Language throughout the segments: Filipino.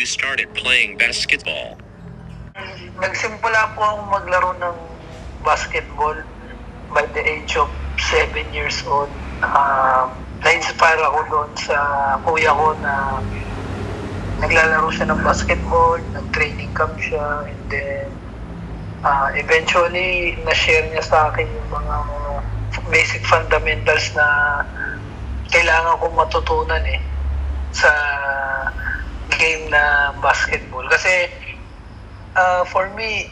you started playing basketball? Nagsimula po akong maglaro ng basketball by the age of 7 years old. Na-inspire ako doon sa kuya ko na naglalaro siya ng basketball, nag-training camp siya, and then eventually na-share niya sa akin yung mga basic fundamentals na kailangan kong matutunan sa game na basketball. Kasi for me,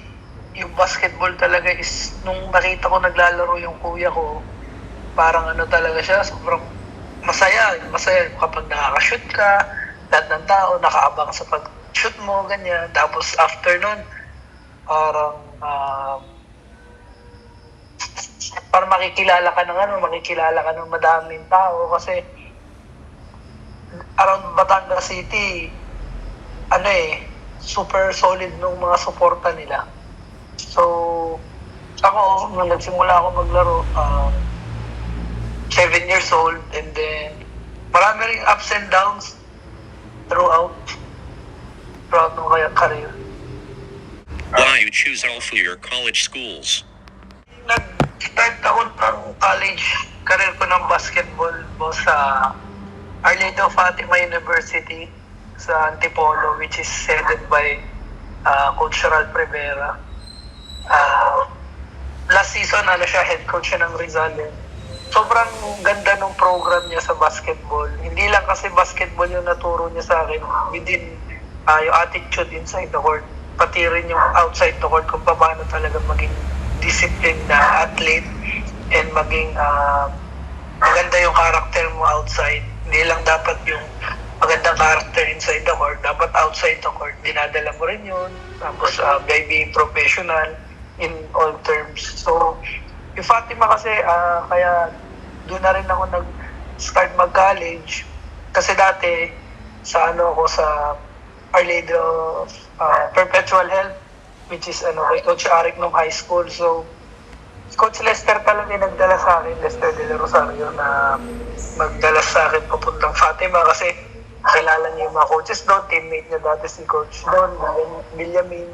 yung basketball talaga is, nung nakita ko naglalaro yung kuya ko, parang ano talaga siya, sobrang masaya kapag nakaka-shoot ka, lahat ng tao nakaabang sa pag-shoot mo, ganyan. Tapos after nun, parang makikilala ka ng madaming tao kasi around Batangas City, super solid nung mga suporta nila. So, ako, nung nagsimula ako maglaro, 7 years old, and then marami ring ups and downs throughout ng career. Why you choose all for your college schools? Nag-start ako ng college career ko ng basketball sa Our Lady of Fatima University sa Antipolo, which is headed by Coach Ral Prevera. Last season, head coach siya ng Rizal. Sobrang ganda ng program niya sa basketball. Hindi lang kasi basketball yung naturo niya sa akin, within yung attitude inside the court, pati rin yung outside the court, kung paano talaga maging disciplined na athlete and maging maganda yung character mo outside. Hindi lang dapat yung magandang character inside the court, dapat outside the court, dinadala mo rin yun. Tapos by being professional in all terms. So, yung Fatima kasi, kaya doon na rin ako nag-start mag-college. Kasi dati, sa Our Lady of Perpetual Help, which is kay Coach Arik nung high school. So, Coach Lester talaga yung nagdala sa akin, Lester de la Rosario, na magdala sa akin papuntang Fatima kasi kilala niya yung mga coaches doon, teammate niya dati si Coach doon, Villamin.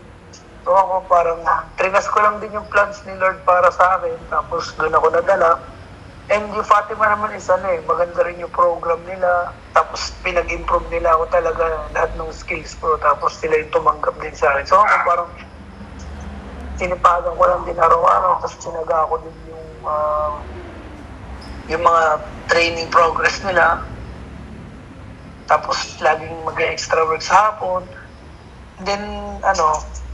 So ako parang trinas ko lang din yung plans ni Lord para sa akin, tapos doon ako nadala. And yung Fatima naman is maganda rin yung program nila, tapos pinag-improve nila ako talaga lahat ng skills ko, tapos sila yung tumanggap din sa akin. So ako parang sinipagan ko lang din araw-araw, tapos sinaga ako din yung mga training progress nila. Tapos laging mag-extra work sa hapon. Then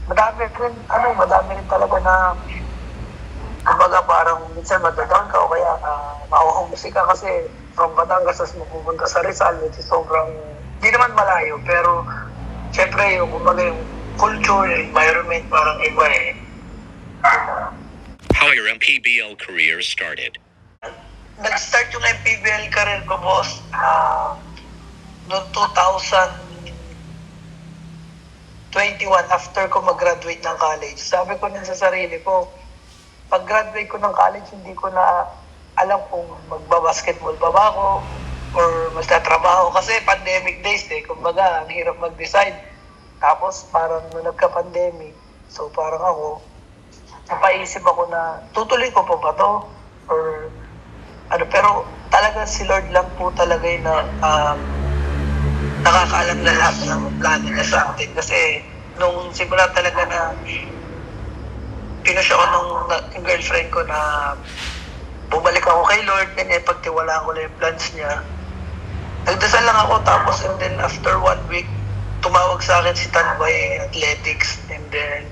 madami rin talaga na kumbaga parang minsan madadown ka o kaya mauhong musika kasi from Batangas as mapupunta sa Rizal, which is sobrang hindi naman malayo, pero syempre yung kumbaga yung culture, yung environment parang iba How your MPBL career started? Nag-start yung MPBL career ko, boss, noong 2021, after ko mag-graduate ng college. Sabi ko din sa sarili ko, pag-graduate ko ng college, hindi ko na alam kung magbabasketball pa ba ako or magtatrabaho. Kasi pandemic days kumbaga, ang hirap mag-decide. Tapos parang nung nagka-pandemic, so parang ako, napaisip ako na tutuloy ko pa ba to? Or pero talaga si Lord lang po talaga yung nakakaalam na lahat ng plano niya sa atin. Kasi nung simula talaga na pinush ako ng girlfriend ko na bumalik ako kay Lord, and pagtiwalaan ko na yung plans niya. Nagdasal lang ako, tapos and then after 1 week, tumawag sa akin si Tanbay Athletics, and then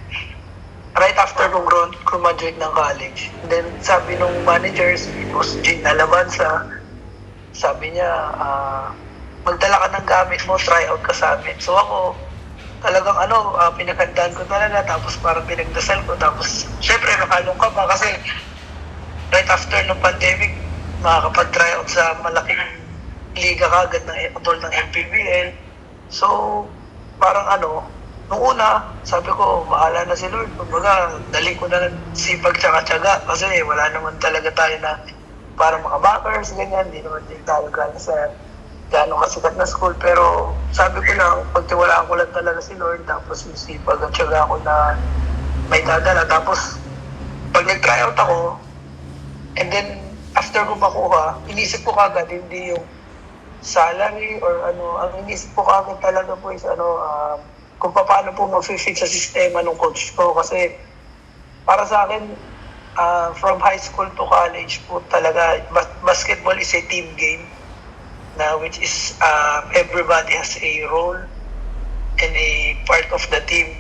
right after kong graduate ng college. And then sabi nung managers, Boss Jane Alabanza, sabi niya, magdala ka ng gamit mo, try out ka sa amin. So ako, talagang pinaghandaan ko talaga, tapos parang pinagdasal ko, tapos syempre nakalong ka ba kasi right after ng pandemic, makakapag-try out sa malaking liga kagad ng adult ng MPBL. So, parang nung una, sabi ko, bahala na si Lord. Kumbaga, dali ko na ng sipag tsaka-tsaga kasi wala naman talaga tayo na para mga backers, ganyan, hindi naman din tayo gala sa gaano kasikat na school. Pero sabi ko lang, pagtiwalaan ko lang talaga si Lord, tapos yung sipag at syaga ko na may dadala. Tapos pag nag-tryout ako, and then after ko makuha, inisip ko kagad, hindi yung salary or ano, ang inisip ko kagad talaga po is kung paano po mag-fit sa sistema ng coach ko. Kasi para sa akin, from high school to college po talaga, basketball is a team game na which is everybody has a role and a part of the team.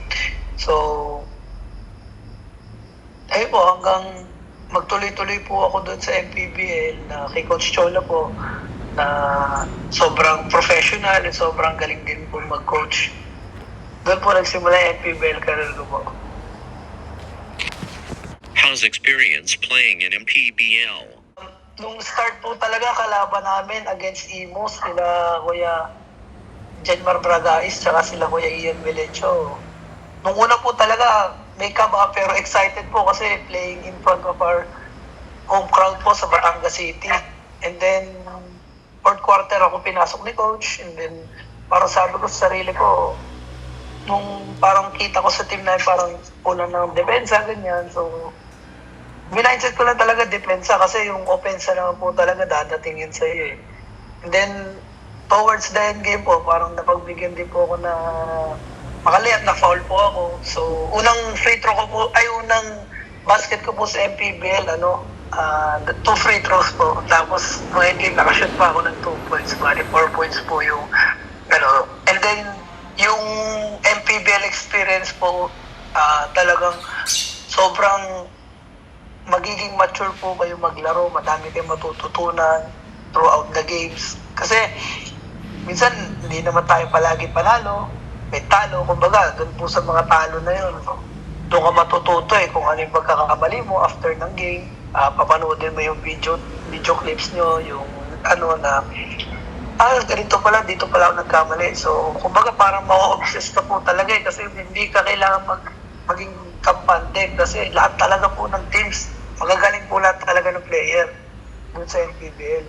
So, ayun po, hanggang magtuloy-tuloy po ako doon sa MPBL na kay Coach Chola po na sobrang professional at sobrang galing din po mag-coach. Doon po nagsimula yung MPBL career ko po. How's experience playing in MPBL? Nung start po talaga, kalaban namin against Imos, sila Kuya Jenmar Bragais, tsaka sila Kuya Ian Velecho. Nung una po talaga, may kaba pero excited po kasi playing in front of our home crowd po sa Batangas City. And then, fourth quarter ako pinasok ni coach. And then, parang sabi ko sa sarili ko, nung parang kita ko sa team na parang una ng depensa, ganyan. So, mindset ko lang talaga depensa kasi yung offensa naman po talaga dadating yun sa iyo eh. And then, towards the end game po, parang napagbigyan din po ako na makalayat na foul po ako. So, unang free throw ko po, unang basket ko po sa MPBL, 2 free throws po. Tapos, no ending, nakashoot pa ako ng 2 points. Bali, 4 points po yung, and then, yung MPBL experience po, talagang sobrang magiging mature po kayo maglaro, madami kayong matututunan throughout the games. Kasi, minsan, hindi naman tayo palagi panalo, may talo, kumbaga, doon po sa mga talo na yun, doon ka matututo kung ano yung pagkakamali mo after ng game, papanoodin mo yung video clips nyo, yung ganito pala, dito pala ako nagkamali. So, kumbaga parang ma-obsess ka po talaga kasi hindi ka kailangan maging kampante kasi lahat talaga po ng teams, magagaling po lahat talaga ng player dun sa MPBL.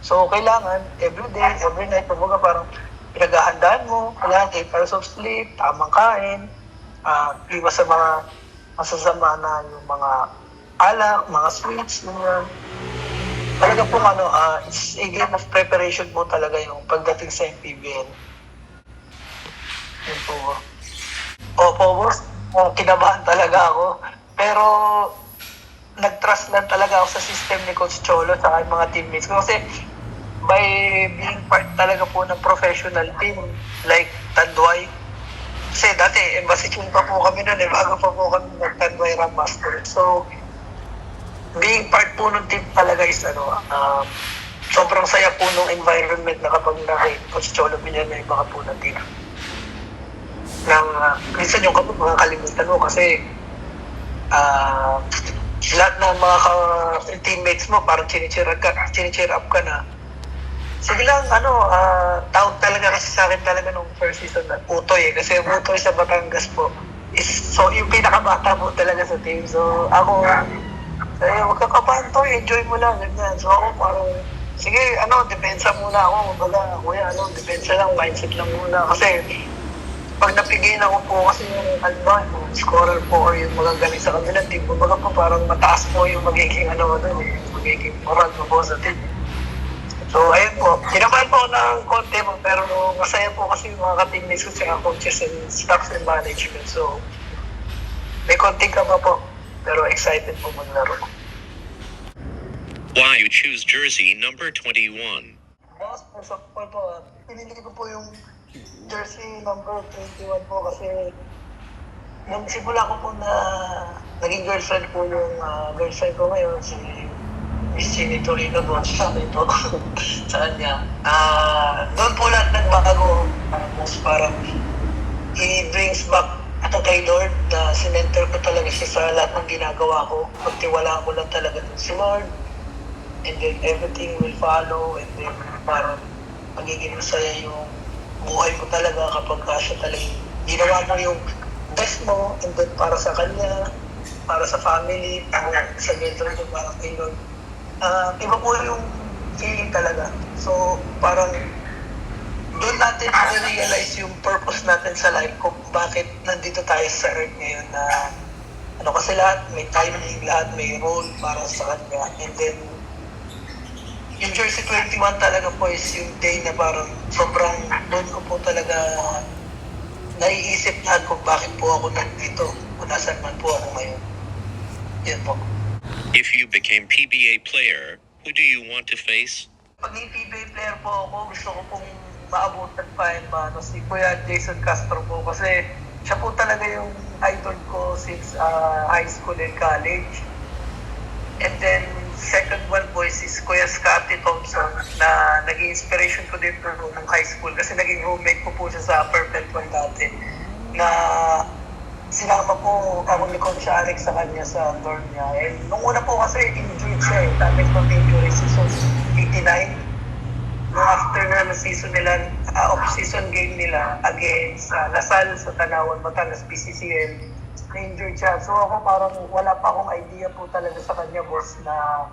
So, kailangan, every day, every night, kumbaga parang pinaghahandaan mo, kailangan 8 hours of sleep, tamang kain, iwas sa mga masasama na yung mga alak, mga sweets, mga talaga po it's a game of preparation po talaga yung pagdating sa MPBL. Yun po. Opo, boss. Kinabahan talaga ako. Pero nag-trust lang talaga ako sa system ni Coach Cholo sa aking mga teammates ko. Kasi by being part talaga po ng professional team like Tanduay. Kasi dati, embassy team pa po kami nun bago pa po kami nag-Tanduay Ram Master. So, being part po ng team talaga is sobrang saya po nung environment na kapag Coach Cholo Villanueva mga po ng team. Minsan yung kapag mga kalimutan mo kasi lahat ng mga teammates mo parang chinicheer up ka na. Sige lang, tawag talaga kasi sa akin talaga nung first season na Utoy kasi Utoy sa Batangas po is so yung pinakabata po talaga sa team. So ako, huwag ka kapantoy, enjoy mo lang, ganyan. So ako parang, sige, depensa muna ako. Kumbaga, kuya, depensa lang, mindset lang muna. Kasi, pag napigil ako po kasi yung scorer po or yung magagaling sa kabilang team, kumbaga po parang mataas po yung magiging magiging moral po sa team. So, ayun po. Kinabahan po ako ng konti mo, pero masaya po kasi yung mga ka-teammates ko sa coaches and staffs and management. So, may konting kaba po. Pero excited po maglaro. Why you choose jersey number 21? Boss, sa po, pinili ko po yung jersey number 21 po kasi nung simula ko po na naging girlfriend po yung girlfriend ko ngayon, si Miss Jenny Torino po, sabi po sa kanya. Doon po lahat nagbago. Most parang he brings back kay Lord na sinenter ko talaga siya sa lahat ng ginagawa ko. Pagtiwalaan ko lang talaga si Lord. And then everything will follow. And then parang magiging masaya yung buhay ko talaga kapag siya talaga ginawa mo yung best mo. And then para sa kanya, para sa family, para sa mentor ko, para kay Lord. Iba po yung feeling talaga. So parang doon natin na-realize yung purpose natin sa life, kung bakit nandito tayo sa earth ngayon na kasi lahat may timing, lahat may role para sa kanya. And then yung Jersey 21 talaga po is yung day na parang sobrang doon ko po talaga naiisip lahat kung bakit po ako nandito, kung nasan man po ako ngayon. Yan po. If you became PBA player, who do you want to face? Pag PBA player po ako, gusto ko pong maabutan pa yung si Kuya Jason Castro po, kasi siya po talaga yung idol ko since high school and college. And then second one po is Kuya Scotty Thompson, na naging inspiration ko din po nung high school kasi naging roommate ko po siya sa Perpetual dati, na sinama po ako ni Coach Alex sa kanya sa dorm niya. And nung una po kasi injured siya tapos mag-injury season 89. Nung after na season nila, off-season game nila against Lasal sa Tanawan, Batangas, PCCL, na-injured siya. So ako parang wala pa akong idea po talaga sa kanya, boss, na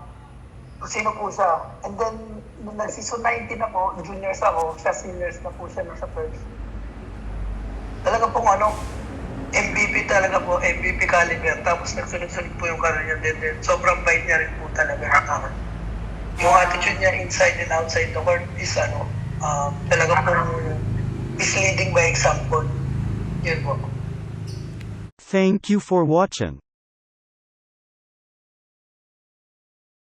kung sino po siya. And then, nung nag-season 19 na po, juniors ako, siya seniors na po siya sa first. Talaga pong MVP talaga po, MVP caliber. Tapos nagsunod-sunod po yung career niya. Then sobrang bait niya rin po talaga. Yung attitude niya inside and outside the court is talaga pong is leading by example. Yun po. Thank you for watching.